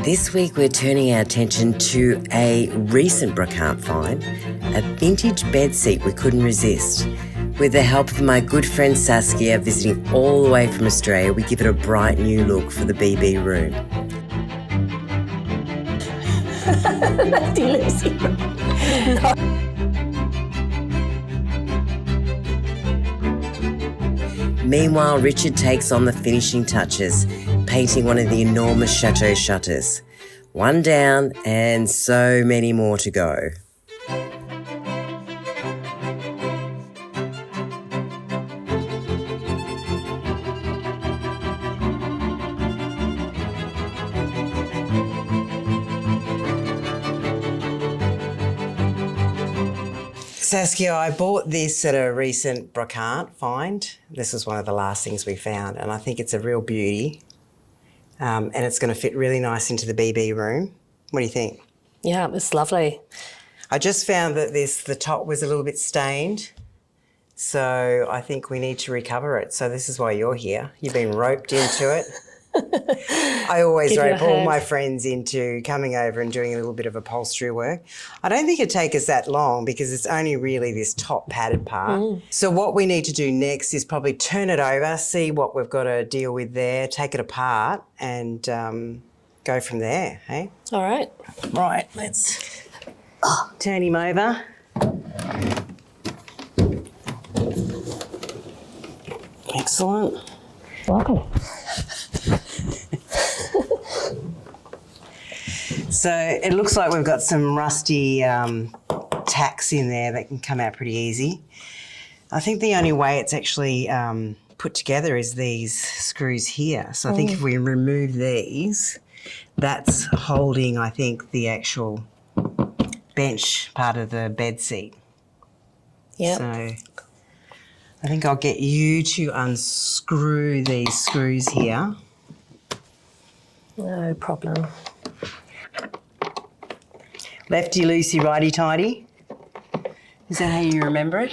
This week we're turning our attention to a recent Brocante find, a vintage bed seat we couldn't resist. With the help of my good friend Saskia, visiting all the way from Australia, we give it a bright new look for the BB room. Lefty, Loosey. Meanwhile, Richard takes on the finishing touches, painting one of the enormous Chateau shutters. One down and so many more to go. Saskia, I bought this at a recent Brocante find. This was one of the last things we found, and I think it's a real beauty. And it's going to fit really nice into the BB room. What do you think? Yeah, it's lovely. I just found that the top was a little bit stained, so I think we need to recover it. So this is why you're here. You've been roped into it. I always rope all my friends into coming over and doing a little bit of upholstery work. I don't think it'd take us that long because it's only really this top padded part. So what we need to do next is probably turn it over, see what we've got to deal with there, take it apart and go from there, hey? All right. Right, let's turn him over. Excellent. Welcome. So it looks like we've got some rusty tacks in there that can come out pretty easy. I think the only way it's actually put together is these screws here. So I think if we remove these, that's holding, I think, the actual bench part of the bed seat. Yeah. So I think I'll get you to unscrew these screws here. No problem. Lefty, Loosey, Righty, Tighty. Is that how you remember it?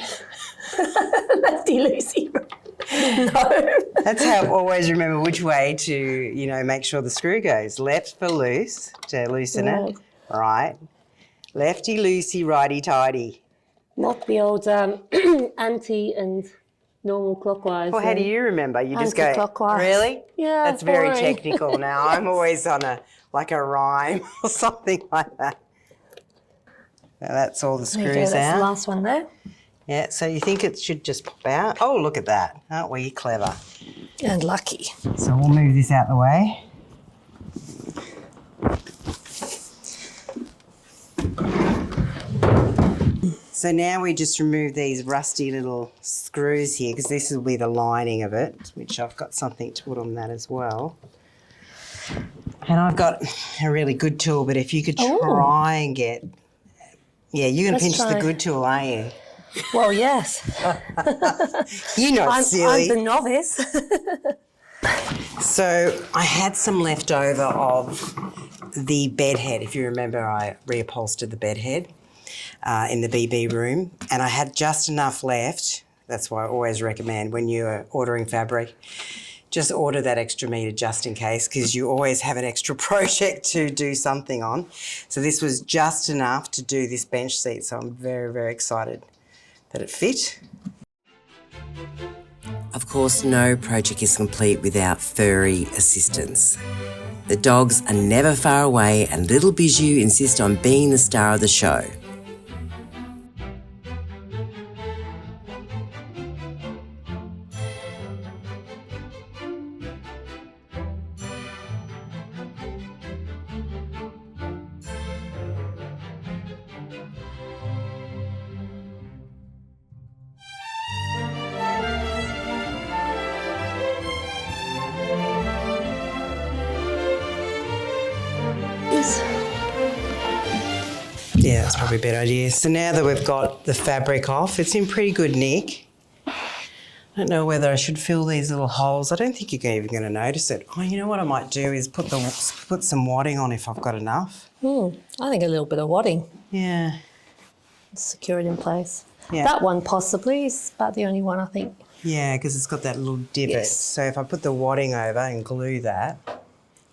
Lefty, Loosey. No. That's how I always remember which way to, you know, make sure the screw goes. Left for loose, to loosen it. Right. Lefty, Loosey, Righty, Tighty. Not the old anti and normal clockwise. Well, how do you remember? You just go, anti-clockwise. Really? Yeah, That's very boring. technical now. I'm always on a rhyme or something like that. Now that's all the screws That's out. the last one there. Yeah, so you think it should just pop out? Oh, look at that. Aren't we clever? And lucky. So we'll move this out the way. So now we just remove these rusty little screws here because this will be the lining of it, which I've got something to put on that as well. And I've got a really good tool, but if you could try and get... Yeah, you're going to pinch the good tool, aren't you? Well, yes. You're not silly. I'm the novice. So I had some left over of the bed head. If you remember, I reupholstered the bed head in the BB room, and I had just enough left. That's why I always recommend when you're ordering fabric, just order that extra metre just in case, because you always have an extra project to do something on. So this was just enough to do this bench seat, so I'm very, very excited that it fit. Of course, no project is complete without furry assistance. The dogs are never far away, and little Bijou insists on being the star of the show. Yeah, that's probably a better idea. So now that we've got the fabric off, it's in pretty good nick. I don't know whether I should fill these little holes. I don't think you're even going to notice it. Oh, you know what I might do is put some wadding on if I've got enough. I think a little bit of wadding. Yeah. Secure it in place. Yeah. That one possibly is about the only one, I think. Yeah, because it's got that little divot. Yes. So if I put the wadding over and glue that,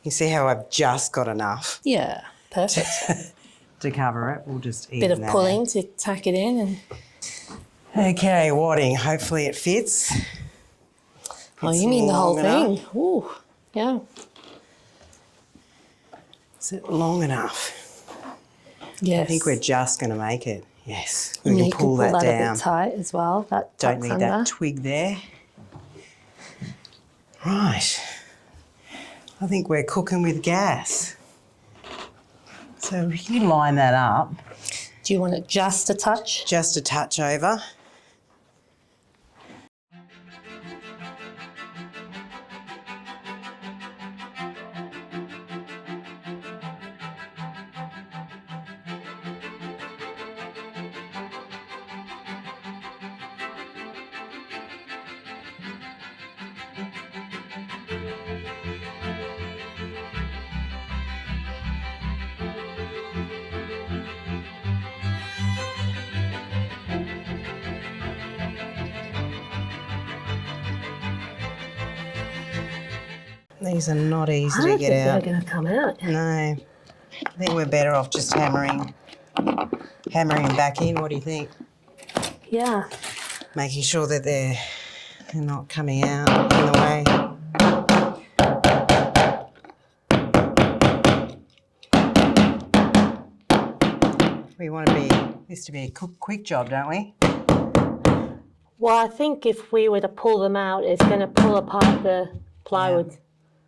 You see how I've just got enough Yeah, perfect. to cover it. We'll just Bit even of that pulling to tack it in. And Okay, wadding. Hopefully it fits. oh, you mean the whole long thing? Ooh, yeah. Is it long enough? Yes. I think we're just going to make it. Yes, we And can you pull that a down. bit tight as well. That Don't tucks need under. that twig there. Right. I think we're cooking with gas. So if you line that up. Do you want it just a touch? Just a touch over. These are not easy I to don't get think out. they're going to come out. No. I think we're better off just hammering back in. What do you think? Yeah. Making sure that they're not coming out in the way. We want this to be a quick job, don't we? Well, I think if we were to pull them out, it's going to pull apart the plywood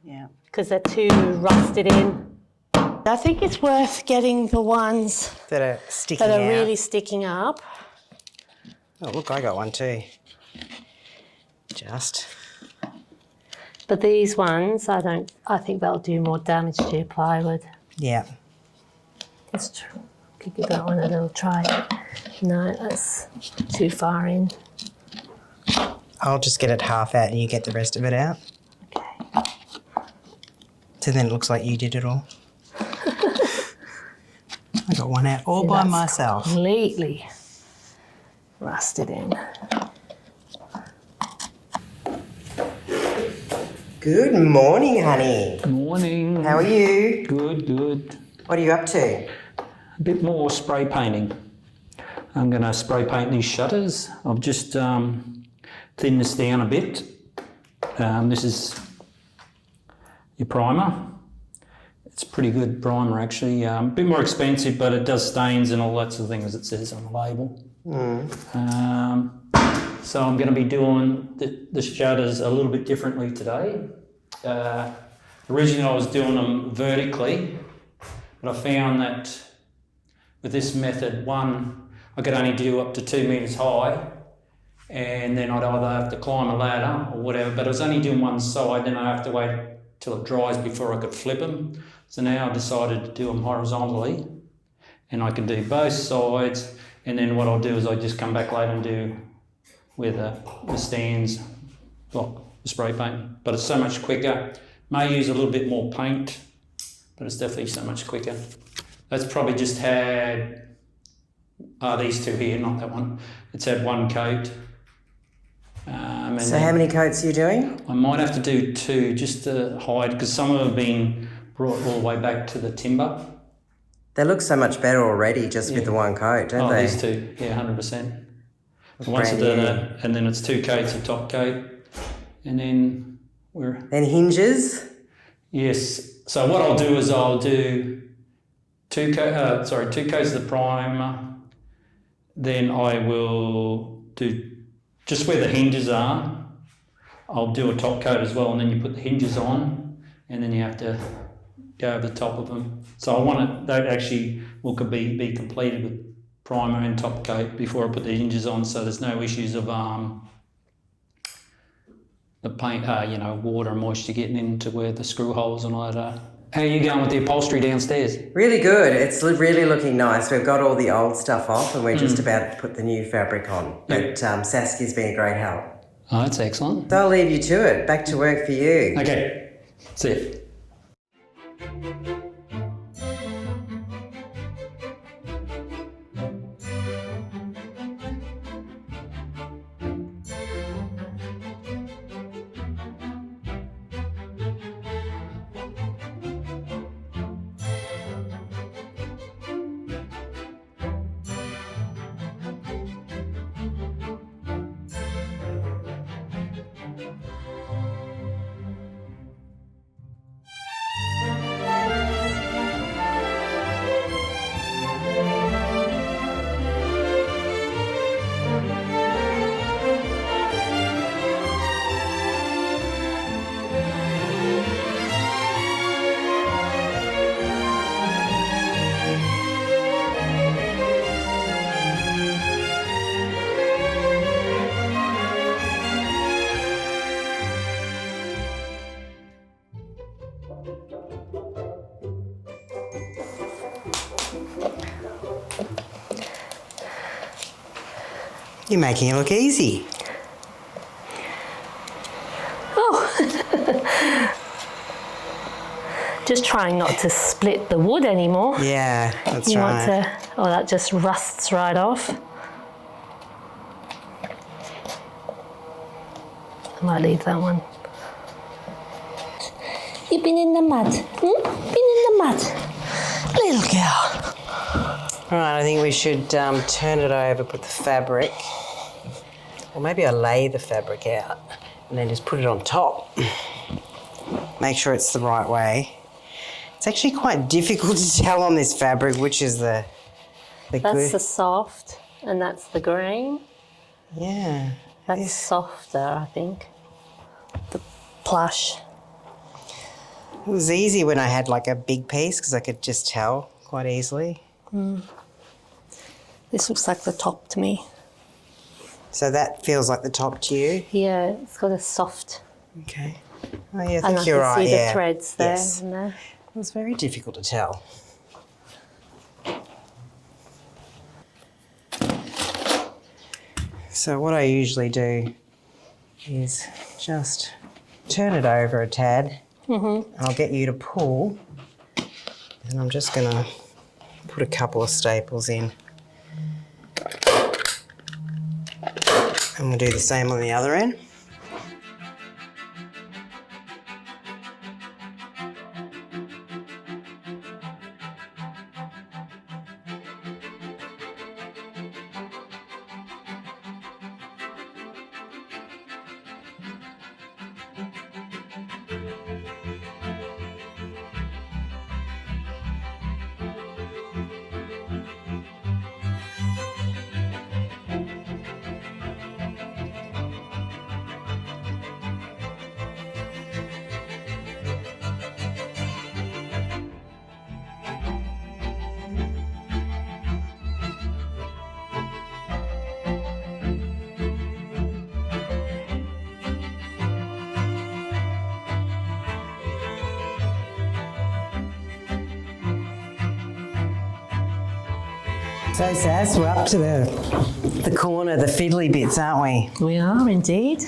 Yeah. because they're too rusted in. I think it's worth getting the ones That are sticking that are out. really sticking up. Oh, look, I got one too. Just. But these ones, I think they'll do more damage to your plywood. Yeah. That's true. Could give that one a little try. No, that's too far in. I'll just get it half out and you get the rest of it out. Okay. So then it looks like you did it all. I got one out all See, by that's myself. Completely rusted in. Good morning, honey. Morning. How are you? Good, good. What are you up to? A bit more spray painting. I'm going to spray paint these shutters. I've just thinned this down a bit. This is your primer. It's a pretty good primer actually. A bit more expensive, but it does stains and all that sort of thing as it says on the label. So I'm going to be doing the shutters a little bit differently today. Originally I was doing them vertically, but I found that with this method, one, I could only do up to 2 metres high, and then I'd either have to climb a ladder or whatever, but I was only doing one side, then I have to wait till it dries before I could flip them. So now I decided to do them horizontally, and I can do both sides, and then what I'll do is I just come back later and do where the stands block the spray paint. But it's so much quicker. May use a little bit more paint, but it's definitely so much quicker. That's probably just had, these two here, not that one. It's had one coat. So how many coats are you doing? I might have to do two just to hide, because some of them have been brought all the way back to the timber. They look so much better already just with the one coat, don't they? These two, yeah, 100%. Look Once I brand do new. that, and then it's 2 coats of top coat, and then Then hinges? yes. So what I'll do is I'll do 2 coats of the primer, then I will do just where the hinges are, I'll do a top coat as well, and then you put the hinges on, and then you have to go over the top of them. So I want it, that actually will be completed with primer and top coat before I put the hinges on, so there's no issues of the paint, water and moisture getting into where the screw holes and all that are. How are you going with the upholstery downstairs? Really good. It's really looking nice. We've got all the old stuff off and we're just about to put the new fabric on. But Saskia's been a great help. Oh, that's excellent. So I'll leave you to it. Back to work for you. Okay, see it. You're making it look easy. Just trying not to split the wood anymore. Yeah, that's You right. want to, oh, that just rusts right off. I might leave that one. You've been in the mud. Hmm? Been in the mud. Little girl. All right, I think we should turn it over, put the fabric, or maybe I lay the fabric out and then just put it on top. Make sure it's the right way. It's actually quite difficult to tell on this fabric which is the That's good. the soft and that's the grain. Yeah. That's softer, I think. The plush. It was easy when I had like a big piece because I could just tell quite easily. This looks like the top to me. So that feels like the top to you? Yeah, it's got a soft. Okay. Oh yeah, I And think I you're can right. see Yeah. the threads there Yes. and there. It was very difficult to tell. So what I usually do is just turn it over a tad. And I'll get you to pull. And I'm just going to put a couple of staples in. And we'll do the same on the other end. So Sas, we're up to the corner, the fiddly bits, aren't we? We are indeed.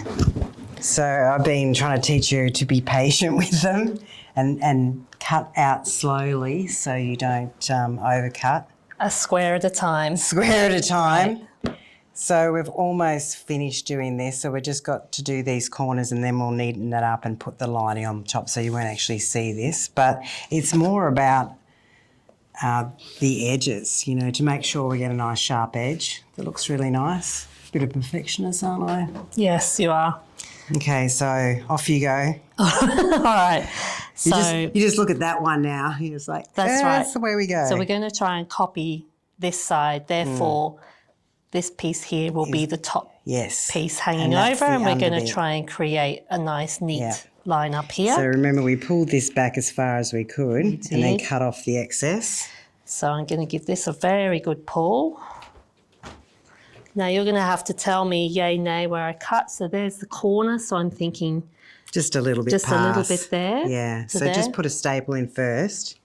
So I've been trying to teach you to be patient with them and cut out slowly so you don't overcut. A square at a time. Square at a time. So we've almost finished doing this. So we've just got to do these corners and then we'll neaten that up and put the lining on top so you won't actually see this. But it's more about the edges, you know, to make sure we get a nice sharp edge that looks really nice. Bit of perfectionist, aren't I? Yes, you are. Okay, so off you go. All right. So You just look at that one now. You're just like, That's right. That's the way we go. So we're going to try and copy this side. Therefore, this piece here will be the top yes. piece hanging that's over, the and we're going to underbit. try and create a nice, neat Yeah. line up here. So remember, we pulled this back as far as we could and then did. cut off the excess. So I'm going to give this a very good pull. Now you're going to have to tell me yay, nay, where I cut. So there's the corner. So I'm thinking Just a little bit just past. a little bit there. Yeah, to so there. just put a staple in first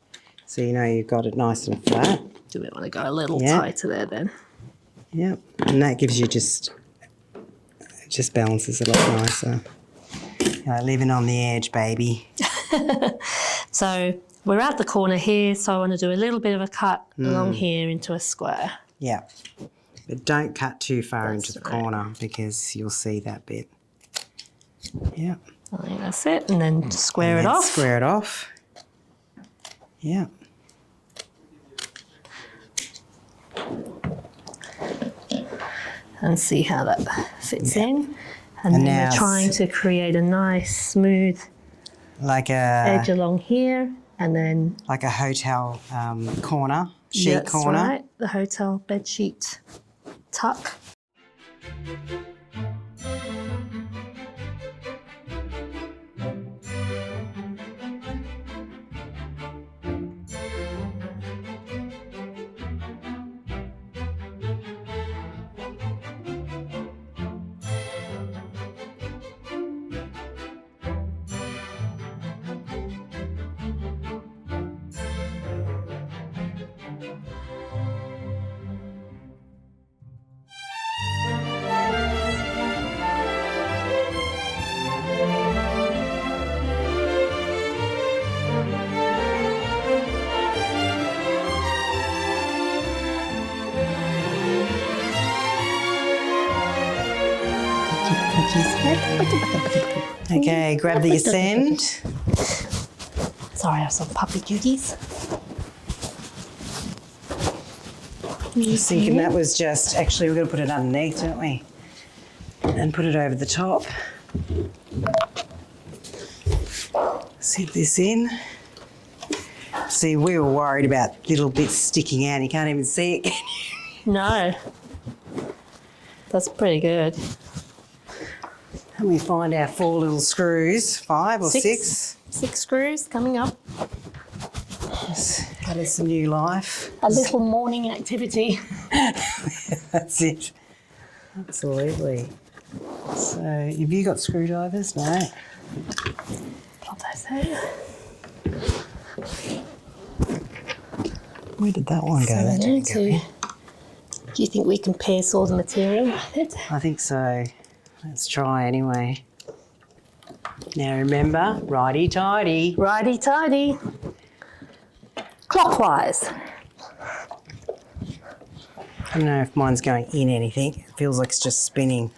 so you know you've got it nice and flat. Do we want to go a little Yeah. tighter there then? Yep, and that gives you it just balances it a lot nicer. Living on the edge, baby. So we're at the corner here. So I want to do a little bit of a cut along here into a square. Yeah, but don't cut too far That's into the right. corner because you'll see that bit. Yeah. I think that's it. And then square And it then off. Square it off. Yeah. And see how that fits in. And And then now we're trying to create a nice smooth Like edge a along here. And then hotel corner, sheet that's corner. right, the hotel bed sheet tuck. Okay, grab the ascend. Sorry, I have some puppy duties. Just thinking that was just, actually we're going to put it underneath, don't we? And put it over the top. Sit this in. See, we were worried about little bits sticking out. You can't even see it, can you? No. That's pretty good. And we find our 4 little screws, 5 or 6. 6 screws coming up. Got us some new life. A little morning activity. That's it. Absolutely. So, have you got screwdrivers? No. Pop those there. Where did that one go? That didn't go in. Do you think we can pierce all the material with it? I think so. Let's try anyway. Now remember, righty tighty. Righty tighty. Clockwise. I don't know if mine's going in anything. It feels like it's just spinning.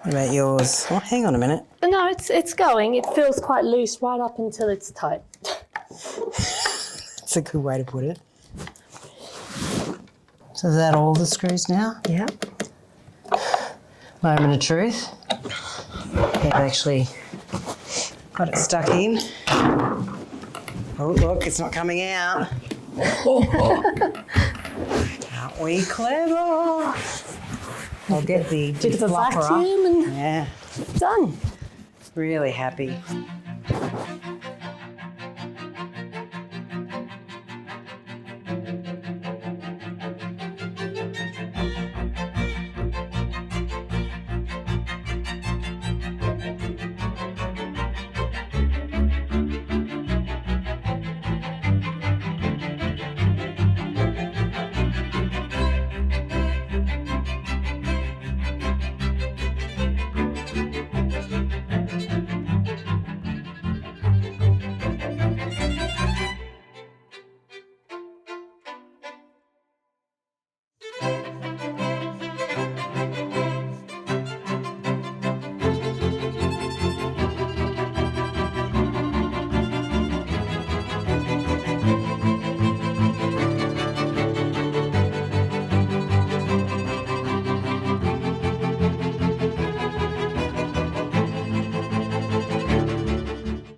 What about yours? Oh, hang on a minute. No, it's going. It feels quite loose right up until it's tight. That's a good way to put it. So is that all the screws now? Yeah. Moment of truth. I've actually got it stuck in. Oh, look, it's not coming out. Aren't we clever? I'll get the Bit of a deflopper up. vacuum and Yeah, done. really happy.